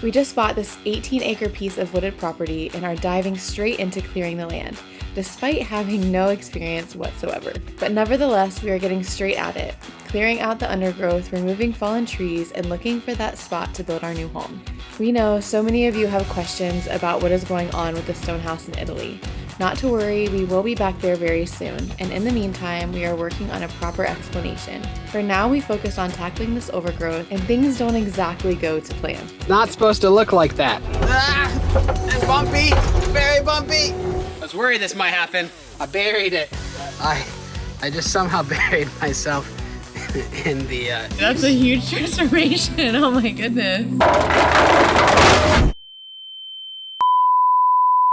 We just bought this 18-acre piece of wooded property and are diving straight into clearing the land, despite having no experience whatsoever. But nevertheless, we are getting straight at it, clearing out the undergrowth, removing fallen trees, and looking for that spot to build our new home. We know so many of you have questions about what is going on with the stone house in Italy. Not to worry, we will be back there very soon, and in the meantime, we are working on a proper explanation. For now, we focus on tackling this overgrowth, and things don't exactly go to plan. Not supposed to look like that. And bumpy, very bumpy. I was worried this might happen. I buried it. I just somehow buried myself in the... That's a huge transformation, oh my goodness.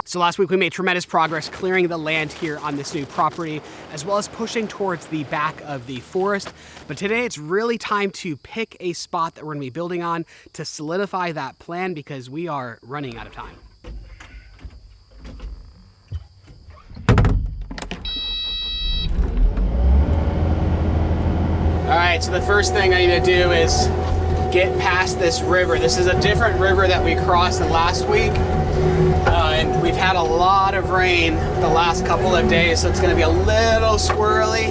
So last week we made tremendous progress clearing the land here on this new property, as well as pushing towards the back of the forest. But today it's really time to pick a spot that we're gonna be building on to solidify that plan because we are running out of time. All right, so the first thing I need to do is get past this river. This is a different river that we crossed than last week. And we've had a lot of rain the last couple of days, so it's gonna be a little squirrely.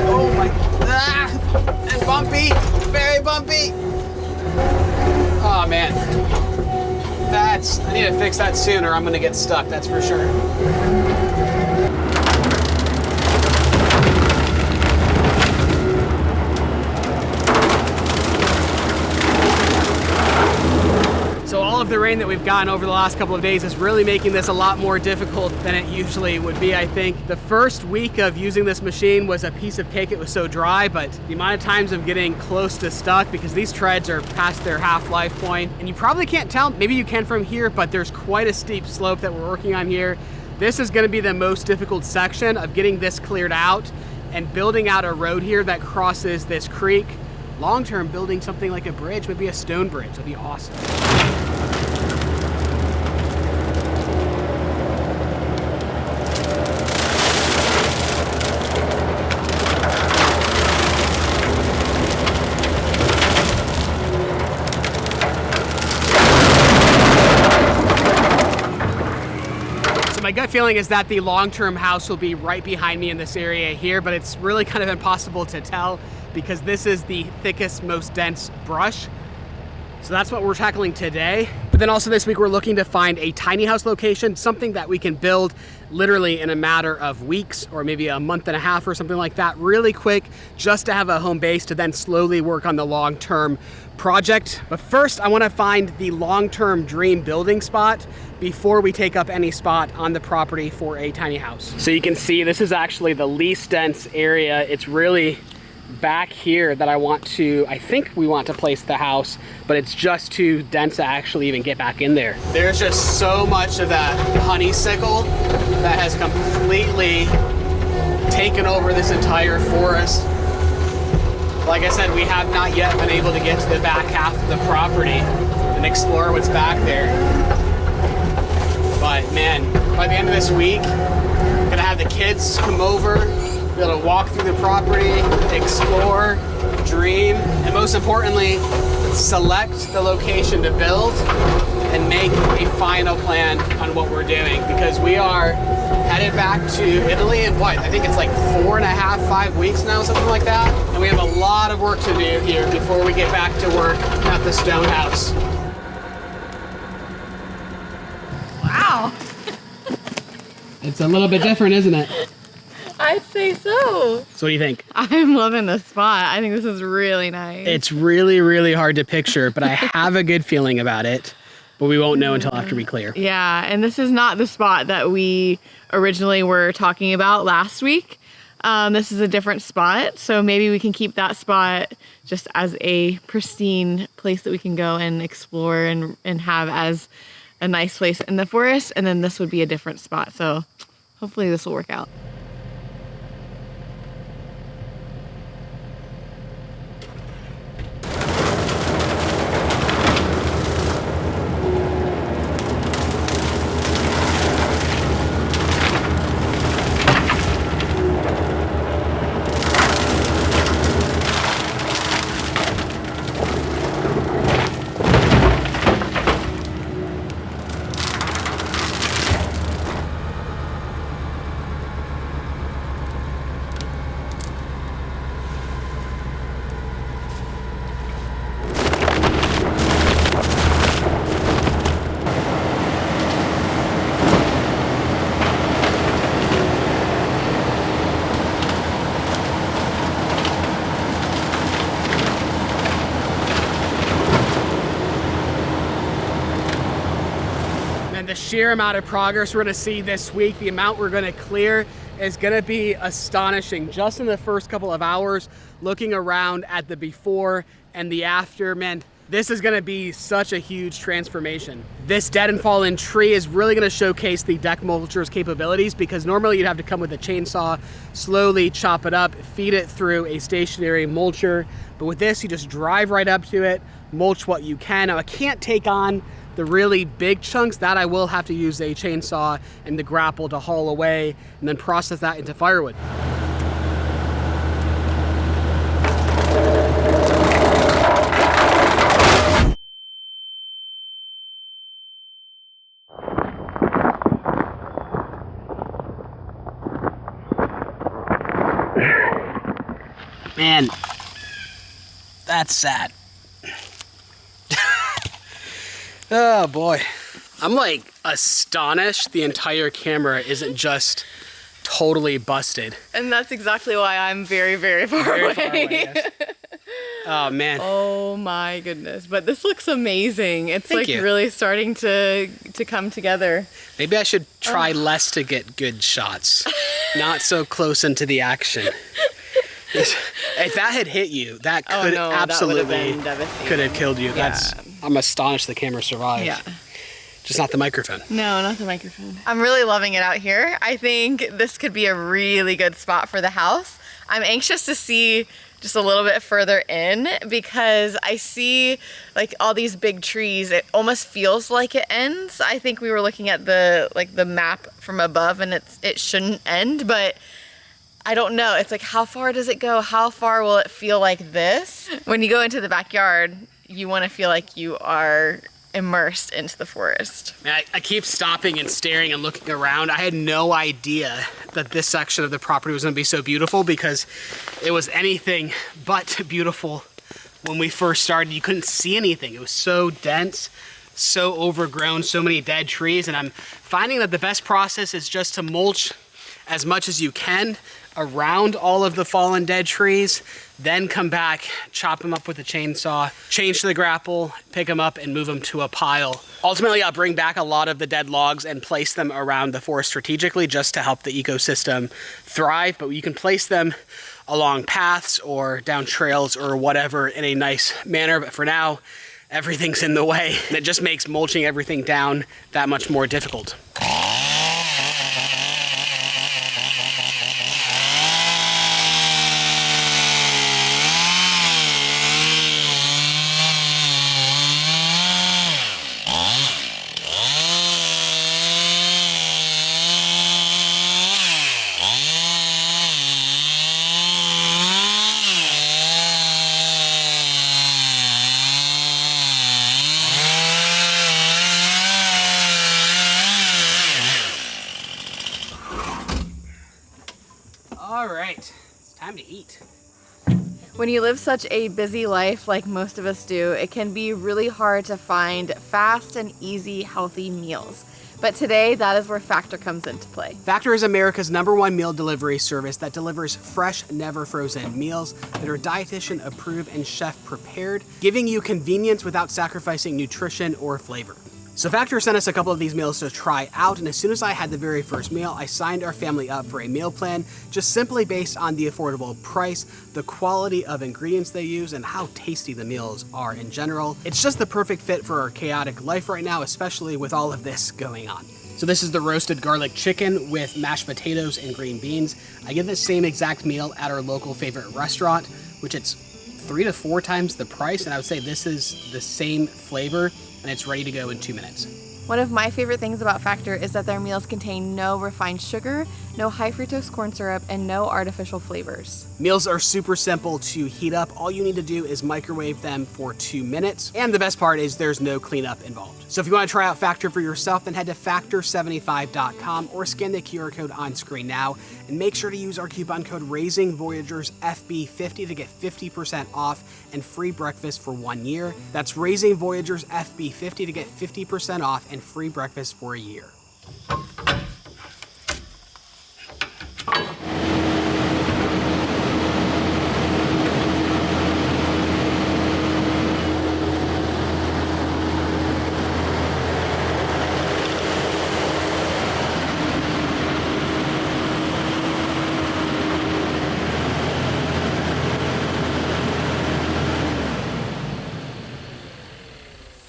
Oh my, and bumpy, very bumpy. Oh man, I need to fix that sooner. I'm gonna get stuck, that's for sure. All of the rain that we've gotten over the last couple of days is really making this a lot more difficult than it usually would be, I think. The first week of using this machine was a piece of cake. It was so dry, but the amount of times I'm getting close to stuck because these treads are past their half-life point. And you probably can't tell, maybe you can from here, but there's quite a steep slope that we're working on here. This is gonna be the most difficult section of getting this cleared out and building out a road here that crosses this creek. Long-term, building something like a bridge, maybe a stone bridge, that'd be awesome. My gut feeling is that the long-term house will be right behind me in this area here, but it's really kind of impossible to tell because this is the thickest, most dense brush. So that's what we're tackling today. But then also this week, we're looking to find a tiny house location, something that we can build literally in a matter of weeks or maybe a month and a half or something like that, really quick, just to have a home base to then slowly work on the long-term project. But first, I want to find the long-term dream building spot before we take up any spot on the property for a tiny house. So you can see this is actually the least dense area. It's really back here that I think we want to place the house, but it's just too dense to actually even get back in there. There's just so much of that honeysuckle that has completely taken over this entire forest. Like I said, we have not yet been able to get to the back half of the property and explore what's back there. But man, by the end of this week, I'm gonna have the kids come over, be able to walk through the property, explore, dream, and most importantly, select the location to build and make a final plan on what we're doing, because we are headed back to Italy in what? I think it's like 4.5, 5 weeks now, something like that. And we have a lot of work to do here before we get back to work at the stone house. Wow. It's a little bit different, isn't it? I'd say so. So what do you think? I'm loving this spot. I think this is really nice. It's really, really hard to picture, but I have a good feeling about it, but we won't know until after we clear. Yeah, and this is not the spot that we originally were talking about last week. This is a different spot, so maybe we can keep that spot just as a pristine place that we can go and explore and have as a nice place in the forest, and then this would be a different spot. So hopefully this will work out. And the sheer amount of progress we're gonna see this week, the amount we're gonna clear is gonna be astonishing. Just in the first couple of hours, looking around at the before and the after, man, this is gonna be such a huge transformation. This dead and fallen tree is really gonna showcase the deck mulcher's capabilities, because normally you'd have to come with a chainsaw, slowly chop it up, feed it through a stationary mulcher. But with this, you just drive right up to it, mulch what you can. Now I can't take on the really big chunks. That I will have to use a chainsaw and the grapple to haul away and then process that into firewood. Man, that's sad. Oh boy. I'm like astonished the entire camera isn't just totally busted. And that's exactly why I'm very, very far away. Yes. Oh man. Oh my goodness. But this looks amazing. It's Thank like you. really starting to come together. Maybe I should try less to get good shots. Not so close into the action. If that had hit you, that could absolutely could have killed you. Yeah. I'm astonished the camera survived. Yeah. Just not the microphone. No, not the microphone. I'm really loving it out here. I think this could be a really good spot for the house. I'm anxious to see just a little bit further in, because I see like all these big trees. It almost feels like it ends. I think we were looking at the map from above, and it shouldn't end, but I don't know. It's like, how far does it go? How far will it feel like this? When you go into the backyard, you want to feel like you are immersed into the forest. I keep stopping and staring and looking around. I had no idea that this section of the property was going to be so beautiful, because it was anything but beautiful when we first started. You couldn't see anything. It was so dense, so overgrown, so many dead trees. And I'm finding that the best process is just to mulch as much as you can around all of the fallen dead trees, then come back, chop them up with a chainsaw, change to the grapple, pick them up and move them to a pile. Ultimately, I'll bring back a lot of the dead logs and place them around the forest strategically, just to help the ecosystem thrive. But you can place them along paths or down trails or whatever in a nice manner. But for now, everything's in the way, and it just makes mulching everything down that much more difficult. All right, it's time to eat. When you live such a busy life like most of us do, it can be really hard to find fast and easy, healthy meals. But today, that is where Factor comes into play. Factor is America's #1 meal delivery service that delivers fresh, never frozen meals that are dietitian approved and chef prepared, giving you convenience without sacrificing nutrition or flavor. So Factor sent us a couple of these meals to try out, and as soon as I had the very first meal, I signed our family up for a meal plan, just simply based on the affordable price, the quality of ingredients they use, and how tasty the meals are in general. It's just the perfect fit for our chaotic life right now, especially with all of this going on. So this is the roasted garlic chicken with mashed potatoes and green beans. I get the same exact meal at our local favorite restaurant, which it's 3 to 4 times the price, and I would say this is the same flavor, and it's ready to go in 2 minutes. One of my favorite things about Factor is that their meals contain no refined sugar, no high fructose corn syrup, and no artificial flavors. Meals are super simple to heat up. All you need to do is microwave them for 2 minutes. And the best part is there's no cleanup involved. So if you want to try out Factor for yourself, then head to factor75.com or scan the QR code on screen now. And make sure to use our coupon code RaisingVoyagersFB50 to get 50% off and free breakfast for 1 year. That's RaisingVoyagersFB50 to get 50% off and free breakfast for a year.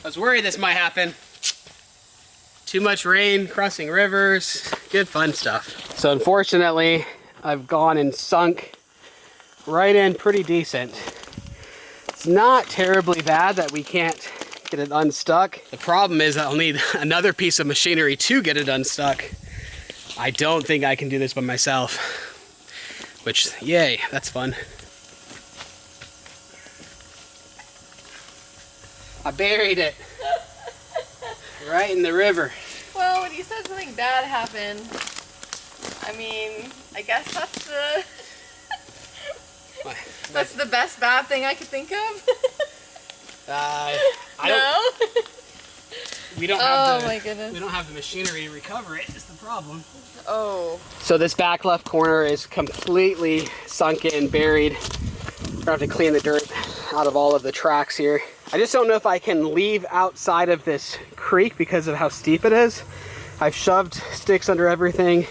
I was worried this might happen. Too much rain, crossing rivers, good fun stuff. So unfortunately, I've gone and sunk right in pretty decent. It's not terribly bad that we can't get it unstuck. The problem is I'll need another piece of machinery to get it unstuck. I don't think I can do this by myself, which, yay, that's fun. I buried it right in the river. Well, when you said something bad happened, I mean, I guess that's the best bad thing I could think of. We don't have my goodness. We don't have the machinery to recover it, is the problem. Oh. So this back left corner is completely sunken, buried. We're gonna have to clean the dirt out of all of the tracks here. I just don't know if I can leave outside of this creek because of how steep it is. I've shoved sticks under everything,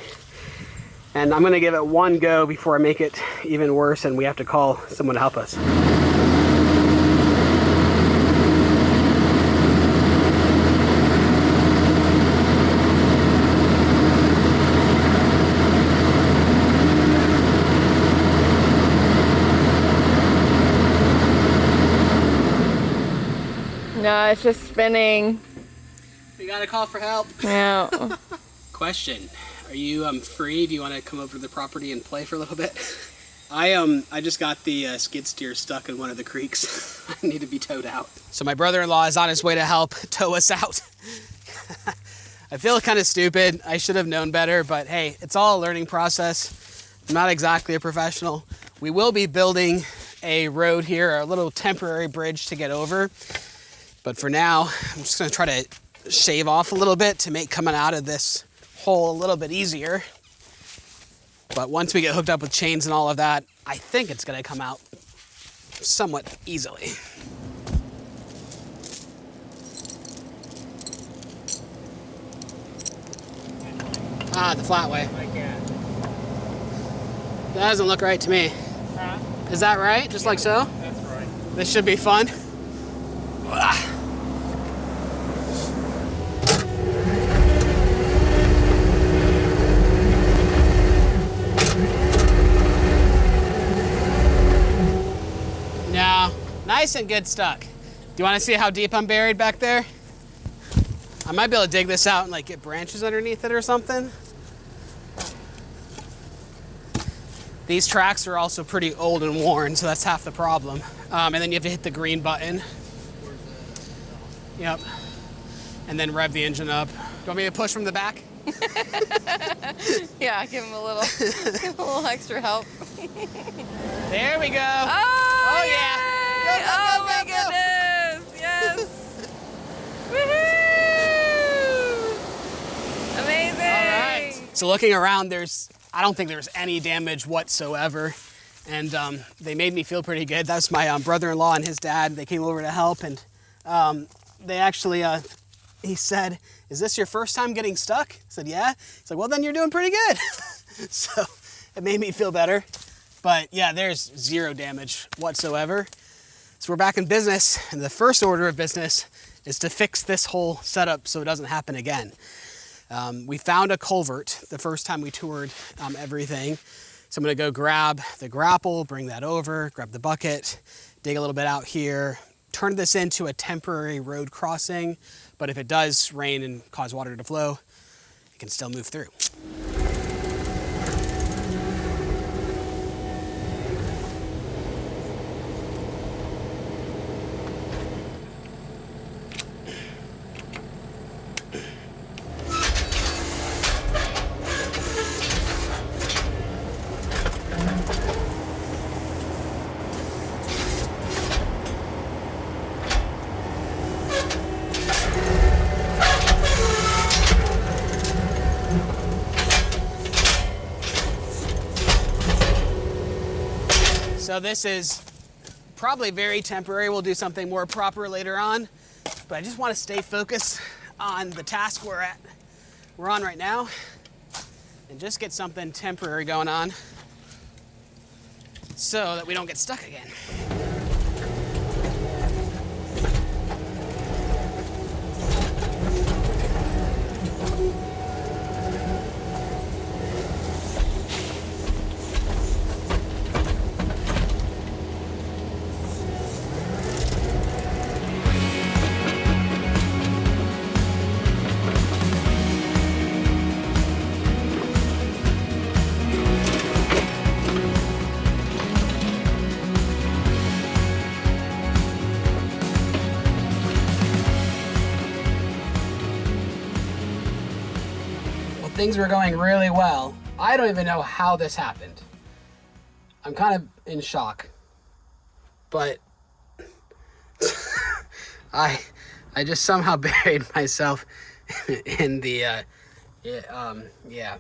and I'm gonna give it one go before I make it even worse and we have to call someone to help us. No, it's just spinning. We gotta call for help. Yeah. Question, are you free? Do you want to come over to the property and play for a little bit? I just got the skid steer stuck in one of the creeks. I need to be towed out. So my brother-in-law is on his way to help tow us out. I feel kind of stupid. I should have known better, but hey, it's all a learning process. I'm not exactly a professional. We will be building a road here, a little temporary bridge to get over. But for now, I'm just gonna try to shave off a little bit to make coming out of this hole a little bit easier. But once we get hooked up with chains and all of that, I think it's gonna come out somewhat easily. Ah, the flat way. That doesn't look right to me. Huh? Is that right? Just like so? That's right. This should be fun. No, nice and good stuck. Do you want to see how deep I'm buried back there? I might be able to dig this out and like get branches underneath it or something. These tracks are also pretty old and worn, so that's half the problem. And then you have to hit the green button. Yep. And then rev the engine up. Do you want me to push from the back? Yeah, give him a little extra help. There we go. Oh, yeah. Go, go, Oh go, my go, go. goodness. Yes. Woohoo! Amazing. All right. So looking around, I don't think there's any damage whatsoever. And they made me feel pretty good. That's my brother-in-law and his dad. They came over to help, and they actually, he said, "Is this your first time getting stuck?" I said, "Yeah." He's like, "Well, then you're doing pretty good." So it made me feel better. But yeah, there's zero damage whatsoever. So we're back in business, and the first order of business is to fix this whole setup so it doesn't happen again. We found a culvert the first time we toured everything. So I'm gonna go grab the grapple, bring that over, grab the bucket, dig a little bit out here, turn this into a temporary road crossing, but if it does rain and cause water to flow, it can still move through. So this is probably very temporary. We'll do something more proper later on, but I just want to stay focused on the task we're on right now and just get something temporary going on so that we don't get stuck again. things were going really well. I don't even know how this happened. I'm kind of in shock. But I just somehow buried myself in the yeah.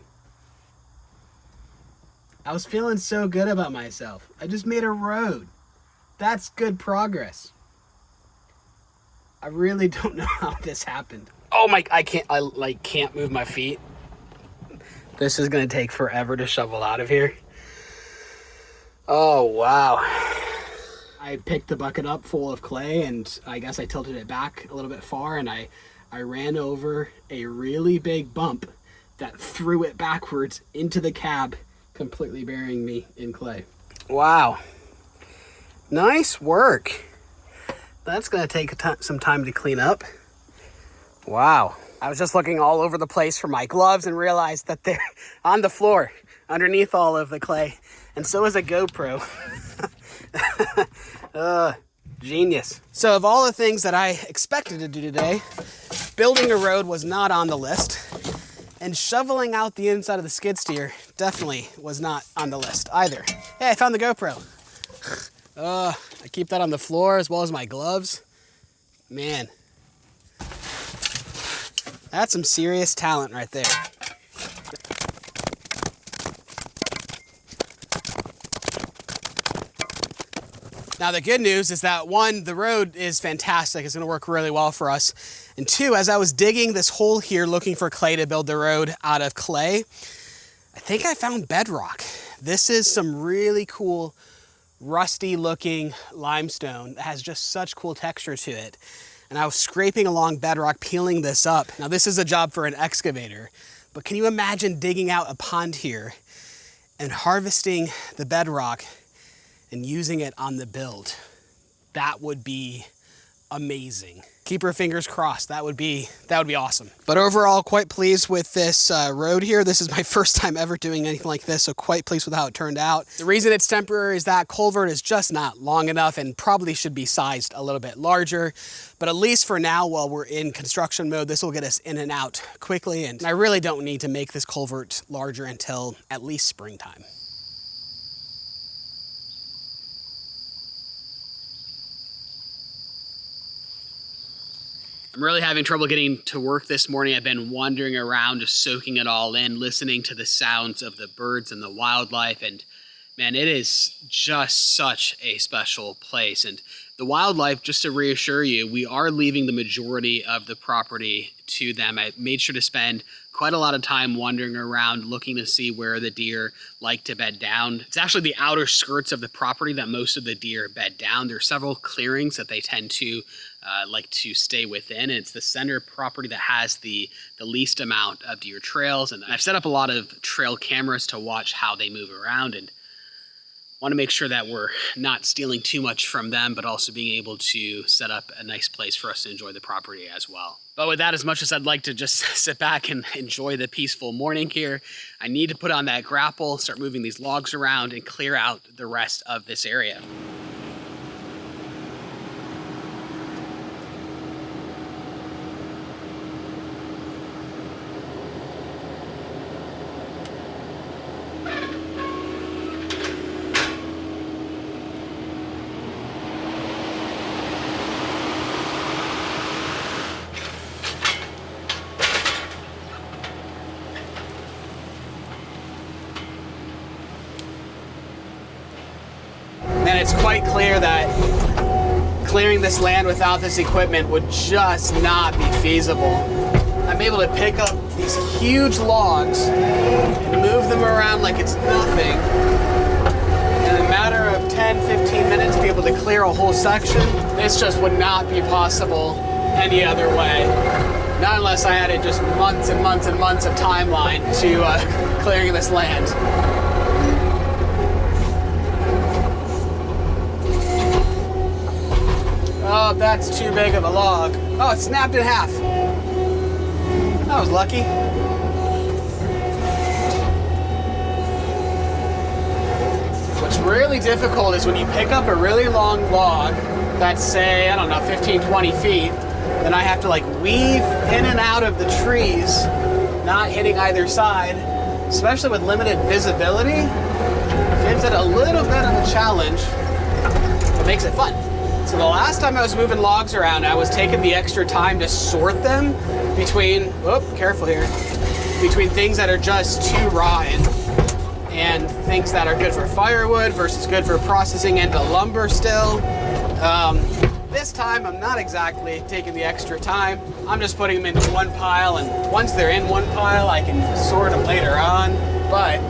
I was feeling so good about myself. I just made a road. That's good progress. I really don't know how this happened. Oh my, I can't move my feet. This is gonna take forever to shovel out of here. Oh, wow. I picked the bucket up full of clay, and I guess I tilted it back a little bit far, and I ran over a really big bump that threw it backwards into the cab, completely burying me in clay. Wow. Nice work. That's gonna take some time to clean up. Wow. I was just looking all over the place for my gloves and realized that they're on the floor underneath all of the clay. And so is a GoPro. Genius. So of all the things that I expected to do today, building a road was not on the list. And shoveling out the inside of the skid steer definitely was not on the list either. Hey, I found the GoPro. I keep that on the floor as well as my gloves. Man, that's some serious talent right there. Now the good news is that one, the road is fantastic. It's gonna work really well for us. And two, as I was digging this hole here looking for clay to build the road out of clay, I think I found bedrock. This is some really cool rusty looking limestone that has just such cool texture to it. And I was scraping along bedrock, peeling this up. Now this is a job for an excavator, but can you imagine digging out a pond here and harvesting the bedrock and using it on the build? That would be amazing. Keep your fingers crossed. That would be awesome. But overall, quite pleased with this road here. This is my first time ever doing anything like this, so quite pleased with how it turned out. The reason it's temporary is that culvert is just not long enough and probably should be sized a little bit larger. But at least for now, while we're in construction mode, this will get us in and out quickly. And I really don't need to make this culvert larger until at least springtime. I'm really having trouble getting to work this morning. I've been wandering around, just soaking it all in, listening to the sounds of the birds and the wildlife. And man, it is just such a special place. And the wildlife, just to reassure you, we are leaving the majority of the property to them. I made sure to spend quite a lot of time wandering around, looking to see where the deer like to bed down. It's actually the outer skirts of the property that most of the deer bed down. There are several clearings that they tend to like to stay within, and it's the center property that has the least amount of deer trails. And I've set up a lot of trail cameras to watch how they move around, and want to make sure that we're not stealing too much from them, but also being able to set up a nice place for us to enjoy the property as well. But with that, as much as I'd like to just sit back and enjoy the peaceful morning here, I need to put on that grapple, start moving these logs around, and clear out the rest of this area. And it's quite clear that clearing this land without this equipment would just not be feasible. I'm able to pick up these huge logs and move them around like it's nothing. In a matter of 10-15 minutes, be able to clear a whole section. This just would not be possible any other way. Not unless I added just months and months and months of timeline to clearing this land. Oh, that's too big of a log. Oh, it snapped in half. That was lucky. What's really difficult is when you pick up a really long log that's, say, I don't know, 15, 20 feet, then I have to like weave in and out of the trees not hitting either side, especially with limited visibility, gives it a little bit of a challenge, but makes it fun. So the last time I was moving logs around, I was taking the extra time to sort them between, careful here, between things that are just too rotten and things that are good for firewood versus good for processing into lumber still. This time I'm not exactly taking the extra time. I'm just putting them into one pile, and once they're in one pile, I can sort them later on. But,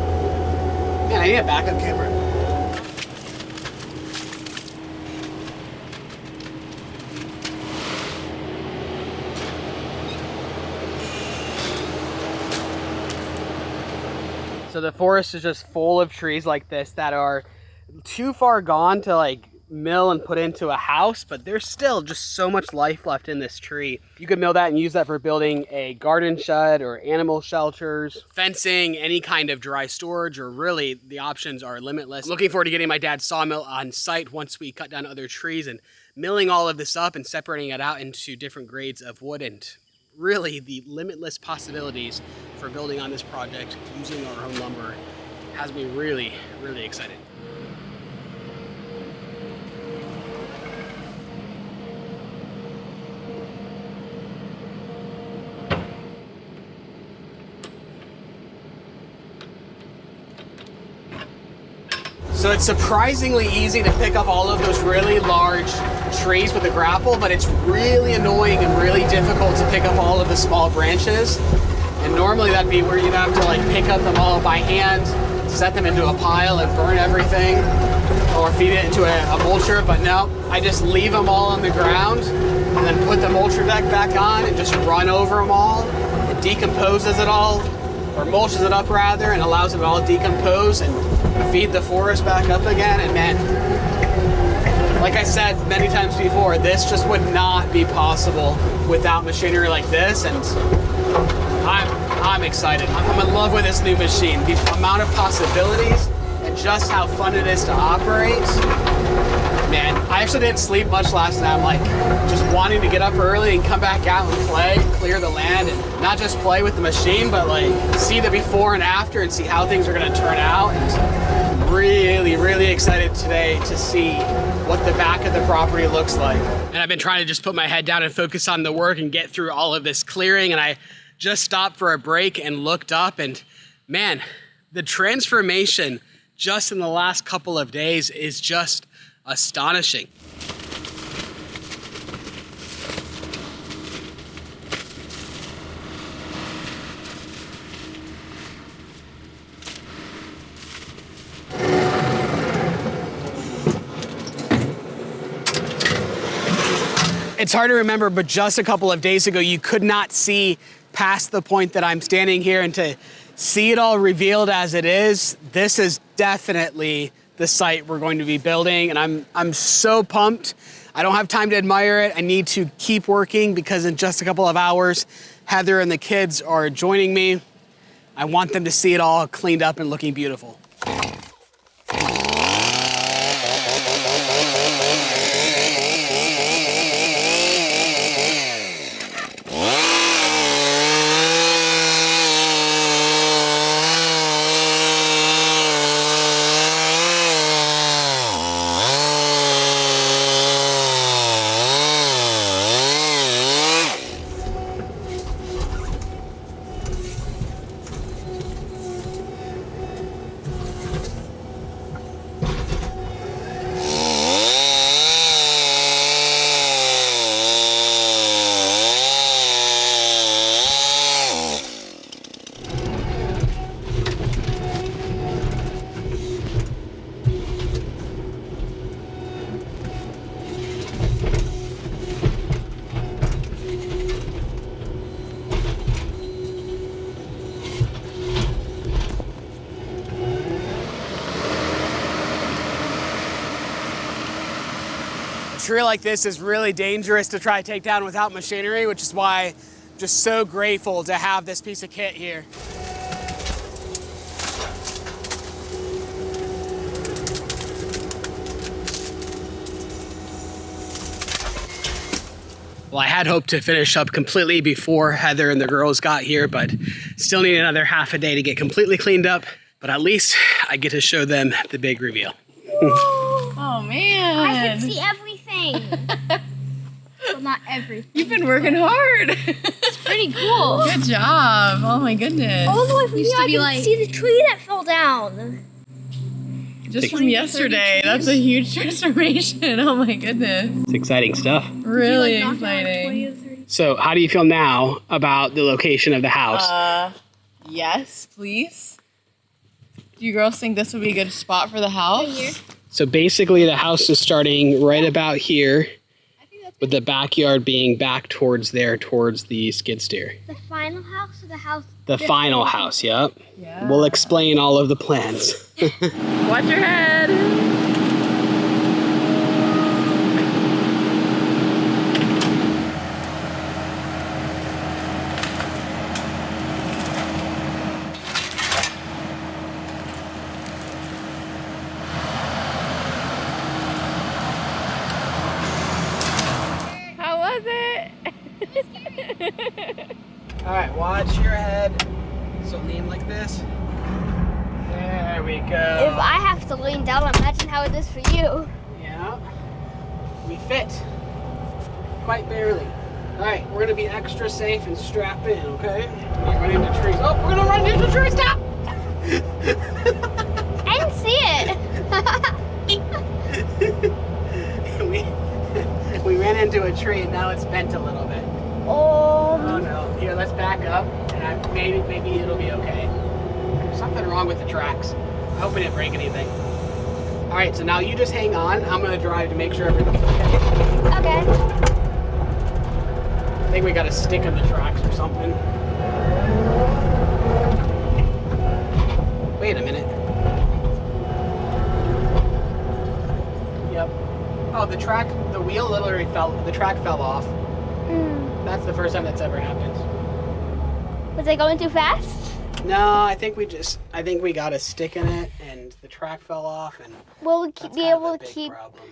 man, I need a backup camera. So the forest is just full of trees like this that are too far gone to like mill and put into a house, but there's still just so much life left in this tree. You could mill that and use that for building a garden shed or animal shelters, fencing, any kind of dry storage, or really the options are limitless. Looking forward to getting my dad's sawmill on site once we cut down other trees and milling all of this up and separating it out into different grades of wood, and really the limitless possibilities for building on this project using our own lumber has me really, really excited. So it's surprisingly easy to pick up all of those really large trees with a grapple, but it's really annoying and really difficult to pick up all of the small branches. And normally that'd be where you'd have to like pick up them all by hand, set them into a pile and burn everything, or feed it into a mulcher, but no, I just leave them all on the ground and then put the mulcher deck back on and just run over them all. It decomposes it all, or mulches it up rather, and allows it to all decompose and feed the forest back up again. And man, like I said many times before, this just would not be possible without machinery like this, and I'm excited. I'm in love with this new machine. The amount of possibilities and just how fun it is to operate. Man, I actually didn't sleep much last night. I'm like just wanting to get up early and come back out and play, clear the land, and not just play with the machine, but like see the before and after and see how things are gonna turn out. And I'm really, really excited today to see what the back of the property looks like. And I've been trying to just put my head down and focus on the work and get through all of this clearing, and I just stopped for a break and looked up, and man, the transformation just in the last couple of days is just astonishing. It's hard to remember, but just a couple of days ago, you could not see past the point that I'm standing here, and to see it all revealed as it is, this is definitely the site we're going to be building, and I'm so pumped. I don't have time to admire it. I need to keep working because in just a couple of hours, Heather and the kids are joining me. I want them to see it all cleaned up and looking beautiful. A tree like this is really dangerous to try to take down without machinery, which is why I'm just so grateful to have this piece of kit here. Well, I had hoped to finish up completely before Heather and the girls got here, but still need another half a day to get completely cleaned up. But at least I get to show them the big reveal. Oh man. I can see everything. Well, not everything. You've been working hard. It's pretty cool. Good job. Oh my goodness. All the way from Used here, to be I like- can see the tree that fell down. Just from yesterday. That's a huge transformation. Oh my goodness. It's exciting stuff. Really Knock down like 20 exciting. or 30. So how do you feel now about the location of the house? Yes, please. Do you girls think this would be a good spot for the house? Right here. So basically the house is starting right about here, I think that's with the backyard being back towards there, towards the skid steer. the final house or the house. The final house, yep. Yeah. We'll explain all of the plans. Watch your head. How was it? All right, watch your head. So lean like this. There we If go. I have to lean down, imagine how it is for you. Yeah. We fit. Quite barely. All right, we're gonna be extra safe and strap in, okay? We run into trees. Oh, we're gonna run into trees. Stop! I didn't see it. we ran into a tree and now it's bent a little bit. Oh no. Here, let's back up and maybe it'll be okay. There's something wrong with the tracks. I hope we didn't break anything. All right, so now you just hang on. I'm gonna drive to make sure everything's okay. Okay. I think we got a stick in the tracks or something. Wait a minute. Yep. Oh, the wheel literally the track fell off. That's the first time that's ever happened. Was it going too fast? No, I think we got a stick in it and the track fell off and Will we that's be kind of able a to big keep? problem.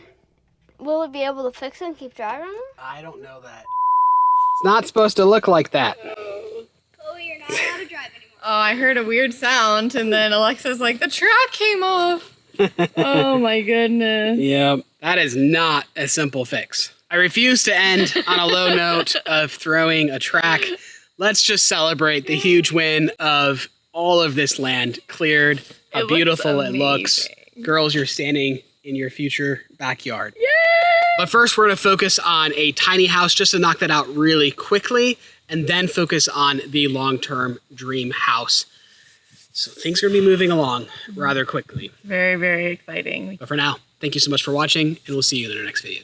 Will we be able to fix it and keep driving? I don't know that. It's not supposed to look like that. Chloe, you're not allowed to drive anymore. Oh, I heard a weird sound, and then Alexa's like, the track came off. Oh my goodness. Yep. That is not a simple fix. I refuse to end on a low note of throwing a track. Let's just celebrate the huge win of all of this land cleared, how It looks beautiful it looks. amazing. Girls, you're standing in your future backyard. Yay! But first, we're going to focus on a tiny house just to knock that out really quickly, and then focus on the long-term dream house. So things are going to be moving along rather quickly. Very, very exciting. But for now, thank you so much for watching, and we'll see you in our next video.